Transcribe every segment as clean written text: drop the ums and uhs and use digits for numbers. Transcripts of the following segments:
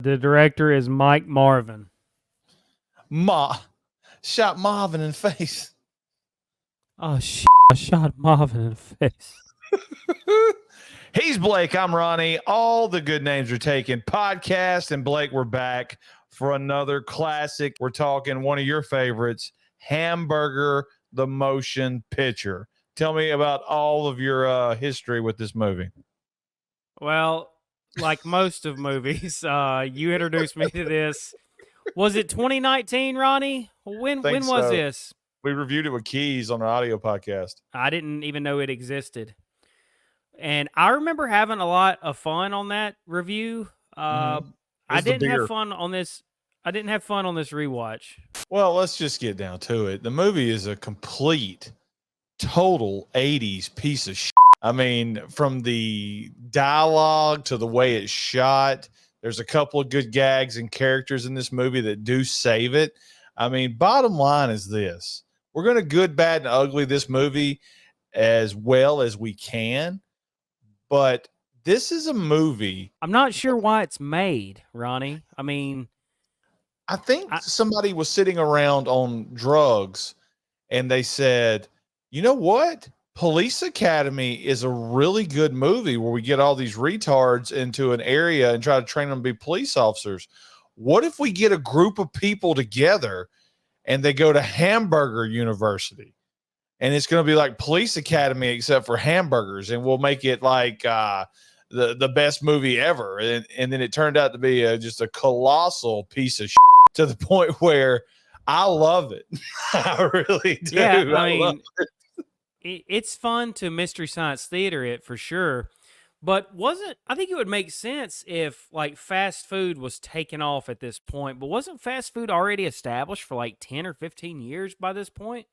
The director is Mike Marvin. Shot Marvin in the face. Oh, I shot Marvin in the face. He's Blake. I'm Ronnie. All the good names are taken. Podcast and Blake, we're back for another classic. We're talking one of your favorites, Hamburger The Motion Picture. Tell me about all of your history with this movie. Well, like most of movies, you introduced me to this. Was it 2019, Ronnie? When was this? We reviewed it with Keys on our audio podcast. I didn't even know it existed. And I remember having a lot of fun on that review. I didn't have fun on this. I didn't have fun on this rewatch. Well, let's just get down to it. The movie is a complete, total 80s piece of shit. I mean, from the dialogue to the way it's shot, there's a couple of good gags and characters in this movie that do save it. I mean, bottom line is this. We're going to good, bad, and ugly this movie as well as we can. But this is a movie. I'm not sure why it's made, Ronnie. I mean, I think somebody was sitting around on drugs and they said, you know what? Police Academy is a really good movie where we get all these retards into an area and try to train them to be police officers. What if we get a group of people together and they go to Hamburger University? And it's going to be like Police Academy, except for hamburgers. And we'll make it like the best movie ever. And then it turned out to be just a colossal piece of shit to the point where I love it. I really do. Yeah, I mean, it's fun to Mystery Science Theater it for sure. But I think it would make sense if like fast food was taken off at this point. But wasn't fast food already established for like 10 or 15 years by this point?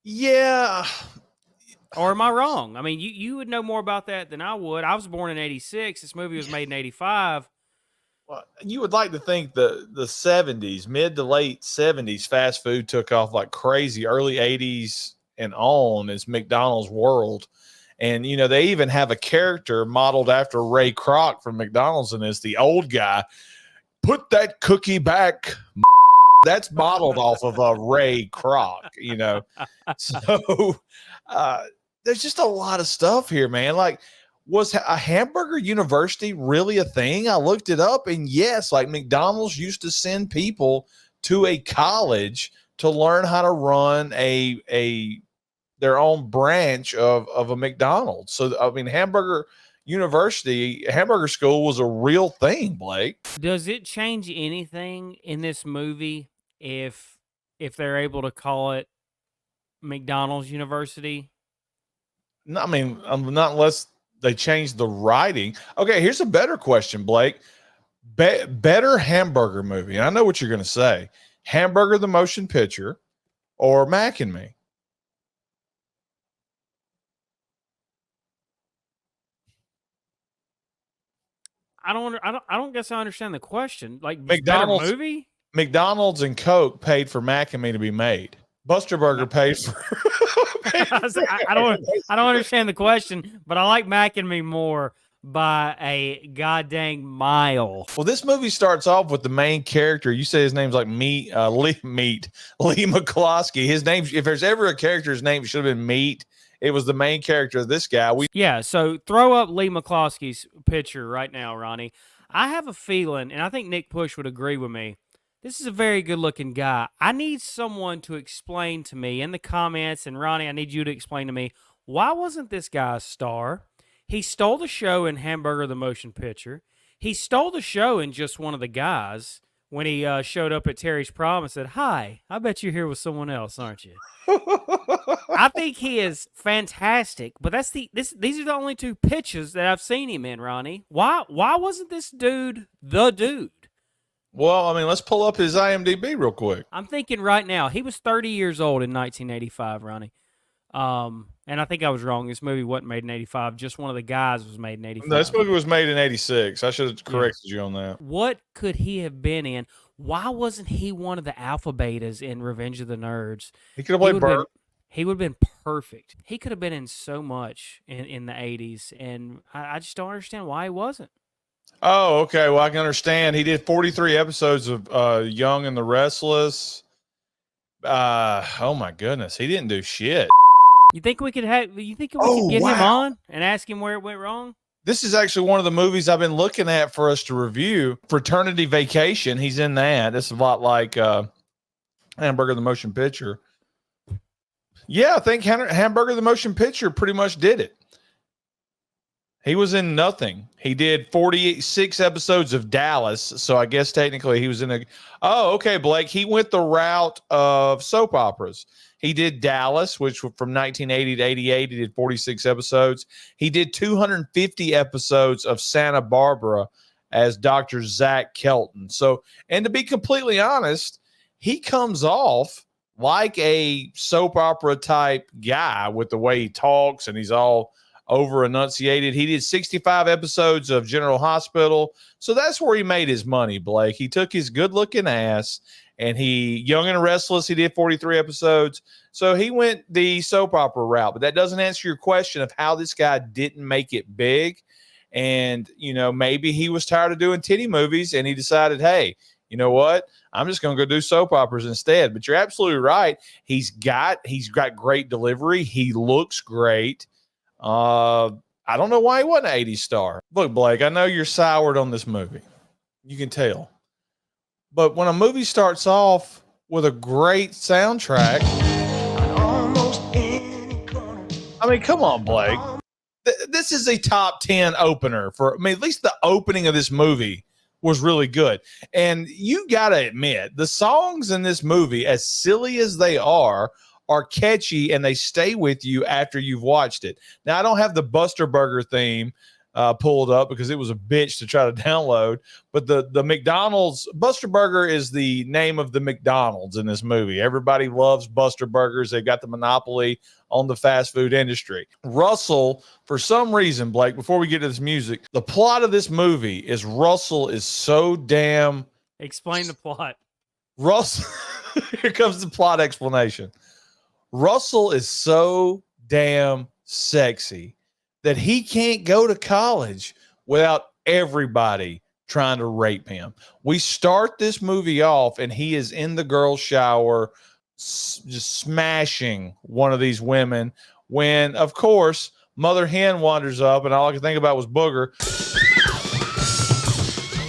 Yeah. Or am I wrong? I mean, you would know more about that than I would. I was born in 86. This movie was made in 85. Well, you would like to think the 70s, mid to late 70s, fast food took off like crazy. Early 80s and on is McDonald's world. And, you know, they even have a character modeled after Ray Kroc from McDonald's in this, the old guy. Put that cookie back. That's modeled off of a Ray Kroc, you know. So there's just a lot of stuff here, man. Like, was a Hamburger University really a thing? I looked it up, and yes, like McDonald's used to send people to a college to learn how to run their own branch of a McDonald's. So, I mean, Hamburger School was a real thing, Blake. Does it change anything in this movie if they're able to call it McDonald's University? No, I mean, not unless they change the writing. Okay, here's a better question, Blake. Better hamburger movie. And I know what you're going to say. Hamburger the Motion Picture or Mac and Me? I don't guess I understand the question. Like McDonald's better movie? McDonald's and Coke paid for Mac and Me to be made. Buster Burger paid for. I don't understand the question, but I like Mac and Me more by a goddamn mile. Well, this movie starts off with the main character. You say his name's like Lee McCloskey. His name, if there's ever a character, his name should have been Meat. It was the main character of this guy. So throw up Lee McCloskey's picture right now, Ronnie. I have a feeling, and I think Nick Push would agree with me, this is a very good-looking guy. I need someone to explain to me in the comments, and Ronnie, I need you to explain to me, why wasn't this guy a star? He stole the show in Hamburger the Motion Picture. He stole the show in Just One of the Guys when he showed up at Terry's prom and said, "Hi, I bet you're here with someone else, aren't you?" I think he is fantastic, but these are the only two pitches that I've seen him in, Ronnie. Why wasn't this dude the dude? Well, I mean, let's pull up his IMDb real quick. I'm thinking right now, he was 30 years old in 1985, Ronnie. And I think I was wrong. This movie wasn't made in 85. Just One of the Guys was made in 85. No, this movie was made in 86. I should have corrected you on that. What could he have been in? Why wasn't he one of the alpha betas in Revenge of the Nerds? He could have played Bert. He would have been perfect. He could have been in so much in the 80s, and I just don't understand why he wasn't. Oh, okay. Well, I can understand. He did 43 episodes of Young and the Restless. Oh my goodness, he didn't do shit. You think we could have? You think we could Oh get him wow. on and ask him where it went wrong? This is actually one of the movies I've been looking at for us to review. Fraternity Vacation. He's in that. This is a lot like Hamburger the Motion Picture. Yeah, I think Hamburger the Motion Picture pretty much did it. He was in nothing. He did 46 episodes of Dallas. So I guess technically he was in a. Oh, okay, Blake. He went the route of soap operas. He did Dallas, which was from 1980 to 88. He did 46 episodes. He did 250 episodes of Santa Barbara as Dr. Zach Kelton. So, and to be completely honest, he comes off like a soap opera type guy with the way he talks, and he's all over enunciated. He did 65 episodes of General Hospital. So that's where he made his money, Blake. He took his good looking ass and Young and Restless, he did 43 episodes. So he went the soap opera route, but that doesn't answer your question of how this guy didn't make it big. And, you know, maybe he was tired of doing titty movies and he decided, hey, you know what? I'm just going to go do soap operas instead. But you're absolutely right. He's got great delivery. He looks great. I don't know why he wasn't an 80s star. Look, Blake, I know you're soured on this movie. You can tell. But when a movie starts off with a great soundtrack, I mean, come on, Blake. This is a top 10 opener for, I mean, at least the opening of this movie was really good. And you got to admit, the songs in this movie, as silly as they are catchy and they stay with you after you've watched it. Now, I don't have the Buster Burger theme pulled up because it was a bitch to try to download, but the McDonald's, Buster Burger is the name of the McDonald's in this movie. Everybody loves Buster Burgers. They've got the monopoly on the fast food industry. Russell, for some reason, Blake, before we get to this music, the plot of this movie is Russell is so damn... Explain the plot. Russell, here comes the plot explanation. Russell is so damn sexy that he can't go to college without everybody trying to rape him. We start this movie off and he is in the girl's shower just smashing one of these women when, of course, Mother Hen wanders up and all I could think about was Booger.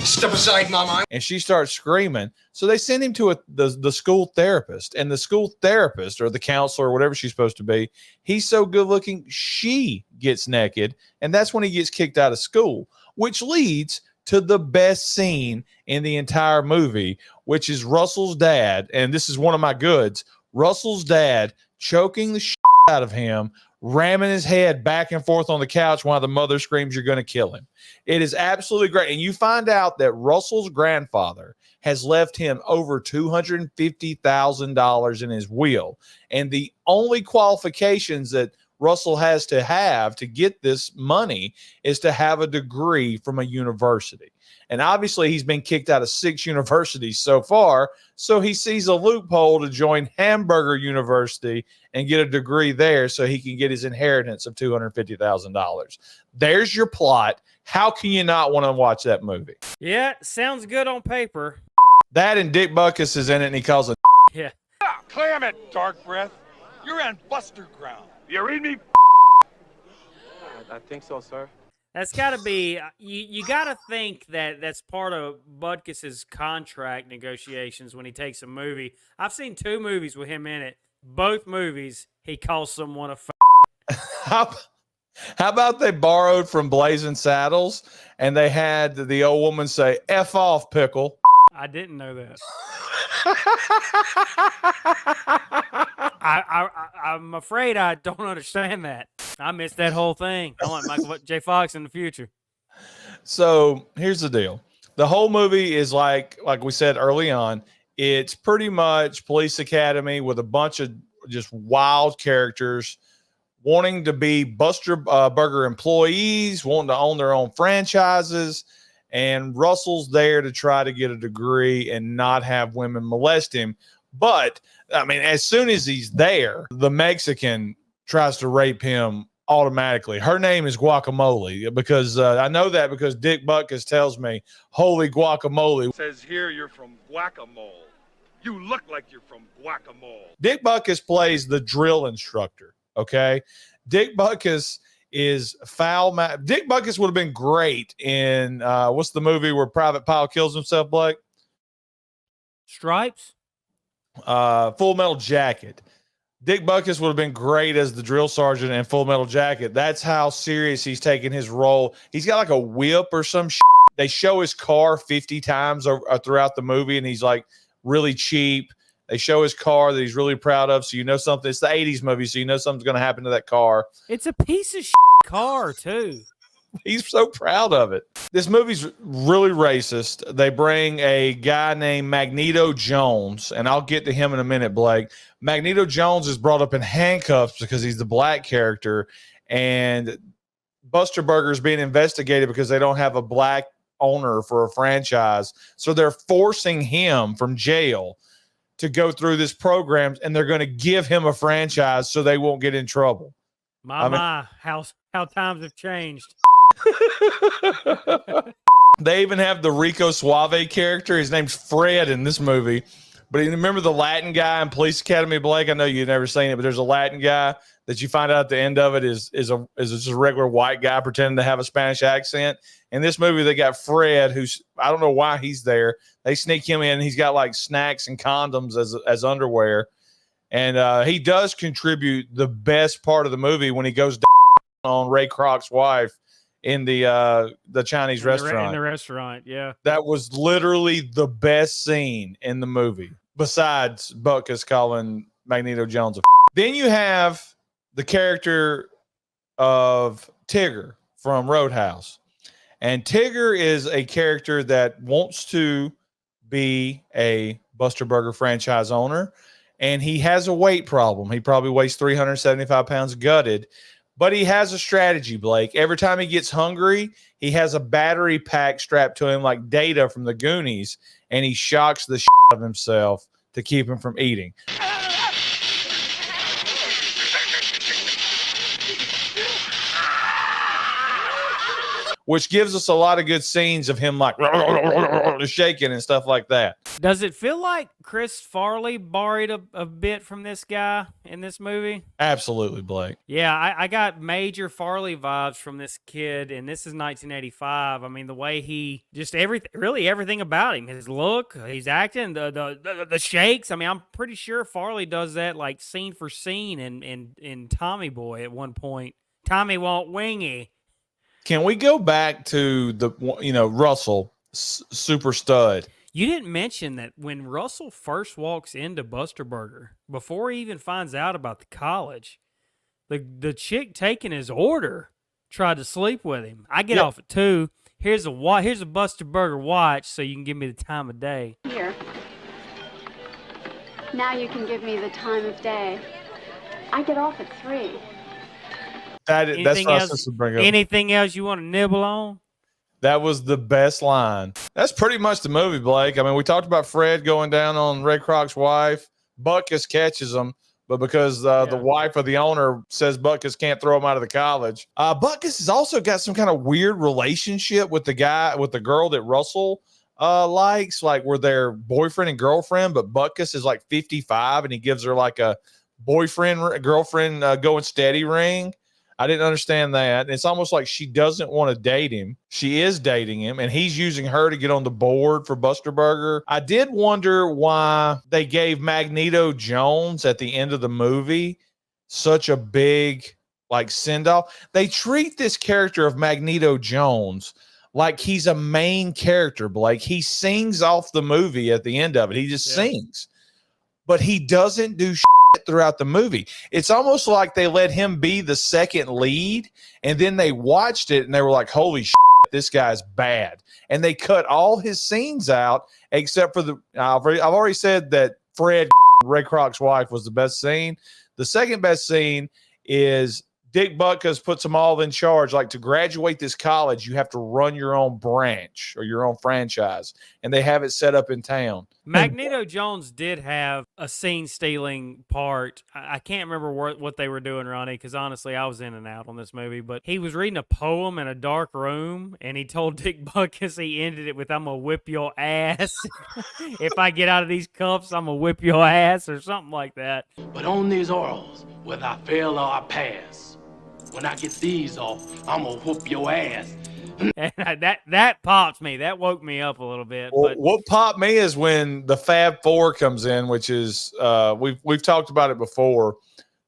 Step aside, Mama. And she starts screaming. So they send him to the school therapist, and the school therapist or the counselor or whatever she's supposed to be, he's so good looking, she gets naked. And that's when he gets kicked out of school, which leads to the best scene in the entire movie, which is Russell's dad. And this is one of my goods. Russell's dad choking the shit out of him, ramming his head back and forth on the couch while the mother screams, "You're going to kill him." It is absolutely great. And you find out that Russell's grandfather has left him over $250,000 in his will. And the only qualifications that Russell has to get this money is to have a degree from a university. And obviously he's been kicked out of 6 universities so far. So he sees a loophole to join Hamburger University and get a degree there so he can get his inheritance of $250,000. There's your plot. How can you not want to watch that movie? Yeah, sounds good on paper. That and Dick Buckus is in it and he calls it. Yeah. Clam it, Dark Breath. You're on Buster ground. You read me? I think so, sir. That's got to be, you got to think that that's part of Butkus's contract negotiations when he takes a movie. I've seen 2 movies with him in it. Both movies, he calls someone a How about they borrowed from Blazing Saddles and they had the old woman say, "F off, pickle." I didn't know that. I'm afraid I don't understand that. I missed that whole thing. I want Michael J. Fox in the future. So here's the deal. The whole movie is like we said early on, it's pretty much Police Academy with a bunch of just wild characters wanting to be Buster Burger employees, wanting to own their own franchises. And Russell's there to try to get a degree and not have women molest him. But, I mean, as soon as he's there, the Mexican tries to rape him automatically. Her name is Guacamole because I know that because Dick Butkus tells me, "Holy guacamole." Says here you're from Guacamole. You look like you're from Guacamole. Dick Butkus plays the drill instructor. Okay, Dick Butkus is foul. Dick Butkus would have been great in what's the movie where Private Pile kills himself, Blake? Stripes? Full Metal Jacket. Dick Butkus would have been great as the drill sergeant in Full Metal Jacket. That's how serious he's taking his role. He's got like a whip or some shit. They show his car 50 times throughout the movie, and he's like really cheap. They show his car that he's really proud of, so you know something. It's the 80s movie, so you know something's going to happen to that car. It's a piece of car, too. He's so proud of it. This movie's really racist. They bring a guy named Magneto Jones, and I'll get to him in a minute, Blake. Magneto Jones is brought up in handcuffs because he's the black character, and Buster Burger is being investigated because they don't have a black owner for a franchise. So they're forcing him from jail to go through this program, and they're going to give him a franchise so they won't get in trouble. My, how times have changed. They even have the Rico Suave character. His name's Fred in this movie. But you remember the Latin guy in Police Academy, Blake? I know you've never seen it, but there's a Latin guy that you find out at the end of it is just a regular white guy pretending to have a Spanish accent. In this movie, they got Fred, who's I don't know why he's there. They sneak him in. And he's got like snacks and condoms as underwear. And he does contribute the best part of the movie when he goes down on Ray Kroc's wife in the Chinese restaurant. In the restaurant, yeah. That was literally the best scene in the movie, besides Butkus calling Magneto Jones a. Then you have the character of Tigger from Roadhouse. And Tigger is a character that wants to be a Buster Burger franchise owner, and he has a weight problem. He probably weighs 375 pounds gutted. But he has a strategy, Blake. Every time he gets hungry, he has a battery pack strapped to him like Data from the Goonies, and he shocks the shit out of himself to keep him from eating. Which gives us a lot of good scenes of him like shaking and stuff like that. Does it feel like Chris Farley borrowed a bit from this guy in this movie? Absolutely, Blake. Yeah, I got major Farley vibes from this kid, and this is 1985. I mean, the way he just everything about him, his look, he's acting, the shakes. I mean, I'm pretty sure Farley does that like scene for scene in Tommy Boy at one point. Tommy won't wingy. Can we go back to Russell, super stud? You didn't mention that when Russell first walks into Buster Burger, before he even finds out about the college, the chick taking his order tried to sleep with him. I get off at 2. Here's a Buster Burger watch so you can give me the time of day. Here. Now you can give me the time of day. I get off at 3. That's what I was supposed to bring up. Anything else you want to nibble on? That was the best line. That's pretty much the movie, Blake. I mean, we talked about Fred going down on Ray Kroc's wife. Butkus catches him, but because the wife of the owner says Butkus can't throw him out of the college. Butkus has also got some kind of weird relationship with the girl that Russell likes, like where they're boyfriend and girlfriend, but Butkus is like 55 and he gives her like a girlfriend going steady ring. I didn't understand that. It's almost like she doesn't want to date him. She is dating him, and he's using her to get on the board for Buster Burger. I did wonder why they gave Magneto Jones at the end of the movie such a big send-off. They treat this character of Magneto Jones like he's a main character, Blake. He sings off the movie at the end of it. He just sings. But he doesn't do throughout the movie. It's almost like they let him be the second lead, and then they watched it and they were like, holy shit, this guy's bad. And they cut all his scenes out except for I've already said that Fred, Ray Kroc's wife, was the best scene. The second best scene is Dick Butkus puts them all in charge. Like, to graduate this college, you have to run your own branch or your own franchise, and they have it set up in town. Magneto Jones did have a scene stealing part. I can't remember what they were doing, Ronnie, because honestly, I was in and out on this movie. But he was reading a poem in a dark room, and he told Dick Butkus, he ended it with, "I'm going to whip your ass. If I get out of these cuffs, I'm going to whip your ass," or something like that. But on these orals, whether I fail or I pass, when I get these off, I'm going to whoop your ass. And that pops me. That woke me up a little bit. Well, But what popped me is when the Fab Four comes in, which is we've talked about it before.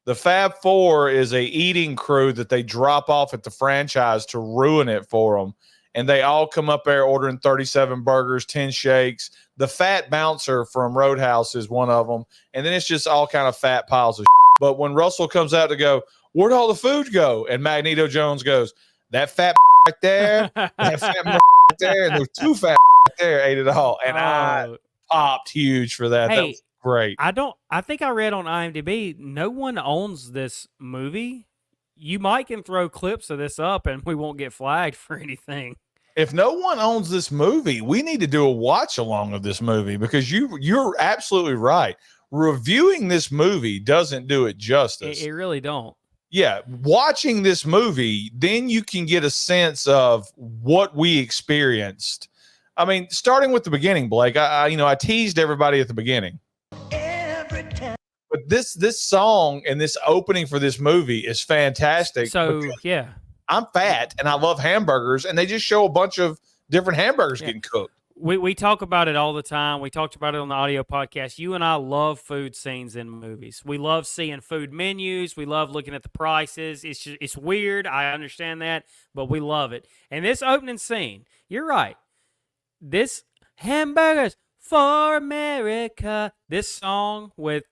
The Fab Four is a eating crew that they drop off at the franchise to ruin it for them, and they all come up there ordering 37 burgers, 10 shakes. The fat bouncer from Roadhouse is one of them, and then it's just all kind of fat piles of shit. But when Russell comes out to go, "Where'd all the food go?" and Magneto Jones goes, "That fat right there, that fat right there, and there's two fat right there, ate it all." And I popped huge for that. That Hey, was great. I think I read on IMDb, no one owns this movie. You might can throw clips of this up and we won't get flagged for anything. If no one owns this movie, we need to do a watch along of this movie, because you're absolutely right. Reviewing this movie doesn't do it justice. It really don't. Yeah, watching this movie, then you can get a sense of what we experienced. I mean, starting with the beginning, Blake. I teased everybody at the beginning, but this song and this opening for this movie is fantastic. So yeah, I'm fat and I love hamburgers, and they just show a bunch of different hamburgers getting cooked. We talk about it all the time. We talked about it on the audio podcast. You and I love food scenes in movies. We love seeing food menus. We love looking at the prices. It's weird. I understand that, but we love it. And this opening scene, you're right. This hamburgers for America. This song with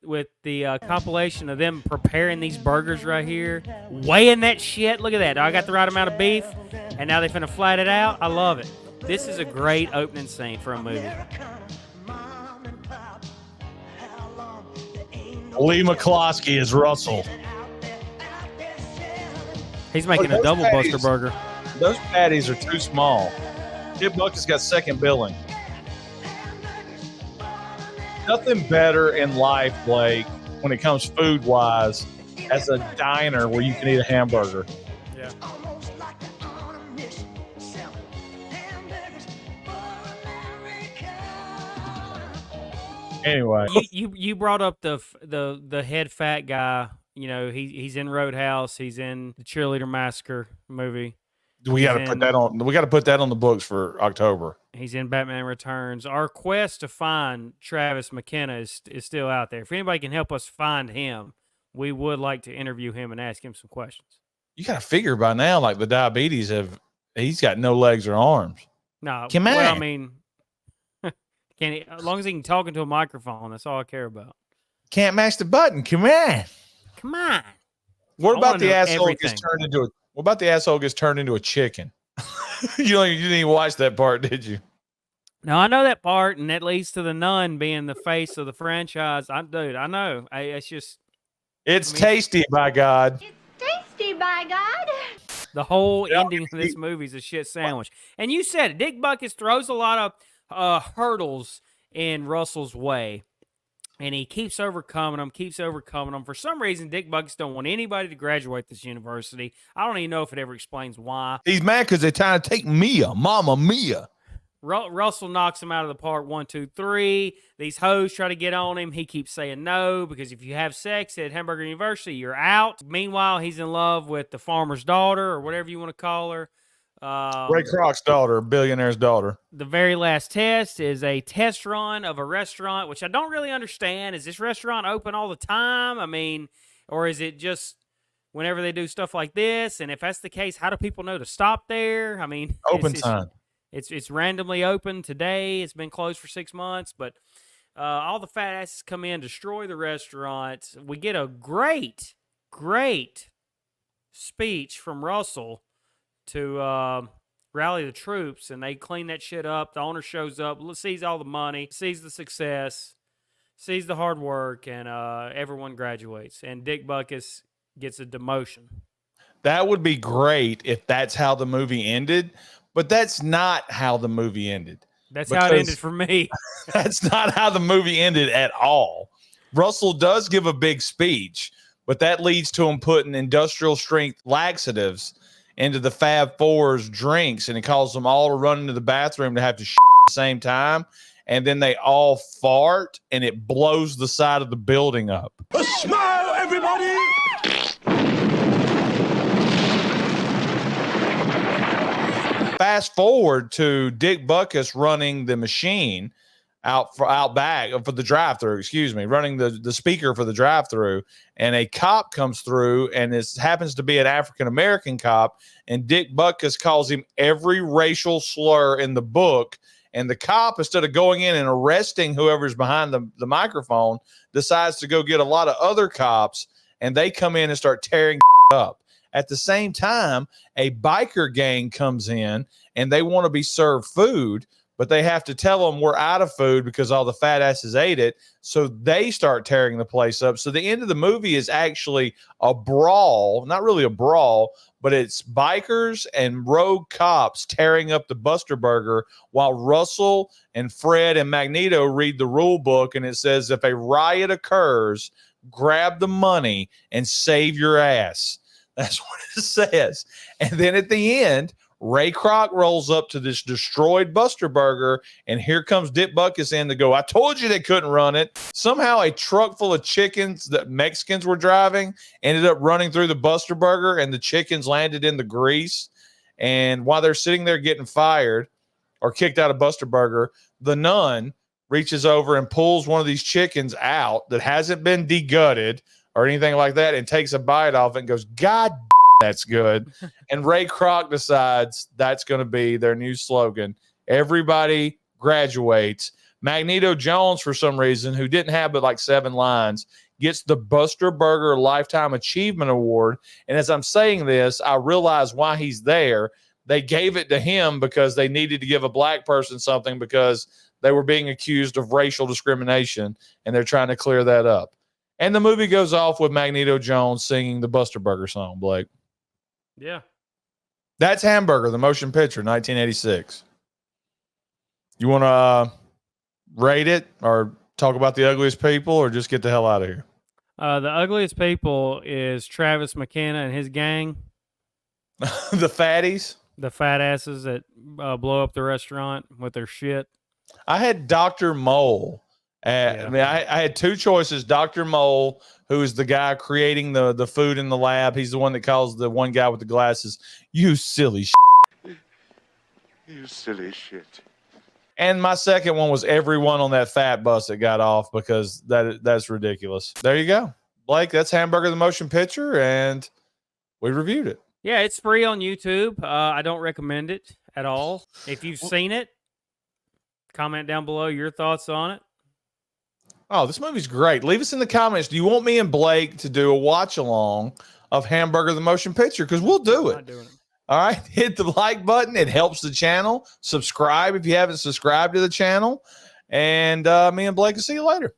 the compilation of them preparing these burgers right here, weighing that shit. Look at that. I got the right amount of beef, and now they finna flat it out. I love it. This is a great opening scene for a movie. Lee McCloskey is Russell. He's making a double buster burger. Those patties are too small. Dick Butkus got second billing. Nothing better in life, Blake, when it comes food-wise, as a diner where you can eat a hamburger. Yeah. Anyway, You brought up the head fat guy. You know, he's in Roadhouse. He's in the Cheerleader Massacre movie. we got to put that on. We got to put that on the books for October. He's in Batman Returns. Our quest to find Travis McKenna is still out there. If anybody can help us find him, we would like to interview him and ask him some questions. You got to figure by now, like the diabetes he's got no legs or arms. No, Come well, on. I mean, as long as he can talk into a microphone, that's all I care about. Can't mash the button. Come on. Come on. What I about wanna the know asshole everything. gets turned into a? What about the asshole gets turned into a chicken? You didn't even watch that part, did you? No, I know that part, and that leads to the nun being the face of the franchise. I know. It's just It's tasty, by God. Tasty, by God. the whole ending of this movie is a shit sandwich. And you said it. Dick Butkus throws a lot of hurdles in Russell's way, and he keeps overcoming them. For some reason, Dick Butkus don't want anybody to graduate this university. I don't even know if it ever explains why. He's mad because they're trying to take Mia, Mama Mia. Russell knocks him out of the park 1, 2, 3. These hoes try to get on him. He keeps saying no, because if you have sex at Hamburger University, you're out. Meanwhile, he's in love with the farmer's daughter, or whatever you want to call her. Ray Kroc's daughter, billionaire's daughter. The very last test is a test run of a restaurant, which I don't really understand. Is this restaurant open all the time? I mean, or is it just whenever they do stuff like this? And if that's the case, how do people know to stop there? I mean, Open time. It's randomly open today. It's been closed for 6 months, but all the fat asses come in, destroy the restaurant. We get a great speech from Russell to rally the troops, and they clean that shit up. The owner shows up, sees all the money, sees the success, sees the hard work, and everyone graduates. And Dick Butkus gets a demotion. That would be great if that's how the movie ended, but that's not how the movie ended. That's how it ended for me. That's not how the movie ended at all. Russell does give a big speech, but that leads to him putting industrial strength laxatives into the Fab Four's drinks, and he calls them all to run into the bathroom to have to shit at the same time. And then they all fart, and it blows the side of the building up. A smile, everybody! Fast forward to Dick Butkus running the machine out back for the drive-through, running the speaker for the drive-through, and a cop comes through, and it happens to be an African-American cop, and Dick Butkus calls him every racial slur in the book, and the cop, instead of going in and arresting whoever's behind the microphone, decides to go get a lot of other cops, and they come in and start tearing up. At the same time, a biker gang comes in, and they want to be served food, but they have to tell them we're out of food because all the fat asses ate it. So they start tearing the place up. So the end of the movie is actually a brawl, not really a brawl, but it's bikers and rogue cops tearing up the Buster Burger while Russell and Fred and Magneto read the rule book. And it says, if a riot occurs, grab the money and save your ass. That's what it says. And then at the end, Ray Kroc rolls up to this destroyed Buster Burger, and here comes Dick Butkus in to go, I told you they couldn't run it. Somehow a truck full of chickens that Mexicans were driving ended up running through the Buster Burger, and the chickens landed in the grease. And while they're sitting there getting fired or kicked out of Buster Burger, the nun reaches over and pulls one of these chickens out that hasn't been degutted or anything like that and takes a bite off it and goes, God, that's good. And Ray Kroc decides that's going to be their new slogan. Everybody graduates. Magneto Jones, for some reason, who didn't have but like 7 lines, gets the Buster Burger Lifetime Achievement Award. And as I'm saying this, I realize why he's there. They gave it to him because they needed to give a black person something because they were being accused of racial discrimination, and they're trying to clear that up. And the movie goes off with Magneto Jones singing the Buster Burger song, Blake. Yeah. That's Hamburger, the motion picture, 1986. You want to rate it or talk about the ugliest people or just get the hell out of here? The ugliest people is Travis McKenna and his gang. The fatties? The fat asses that blow up the restaurant with their shit. I had Dr. Mole. I mean, I had 2 choices. Dr. Mole, who is the guy creating the food in the lab. He's the one that calls the one guy with the glasses, you silly shit. You silly shit. And my second one was everyone on that fat bus that got off because that's ridiculous. There you go. Blake, that's Hamburger the Motion Picture, and we reviewed it. Yeah, it's free on YouTube. I don't recommend it at all. If you've seen it, comment down below your thoughts on it. Oh, this movie's great. Leave us in the comments. Do you want me and Blake to do a watch along of Hamburger the Motion Picture? Because we'll do it. Not doing it. All right. Hit the like button. It helps the channel. Subscribe if you haven't subscribed to the channel. And me and Blake will see you later.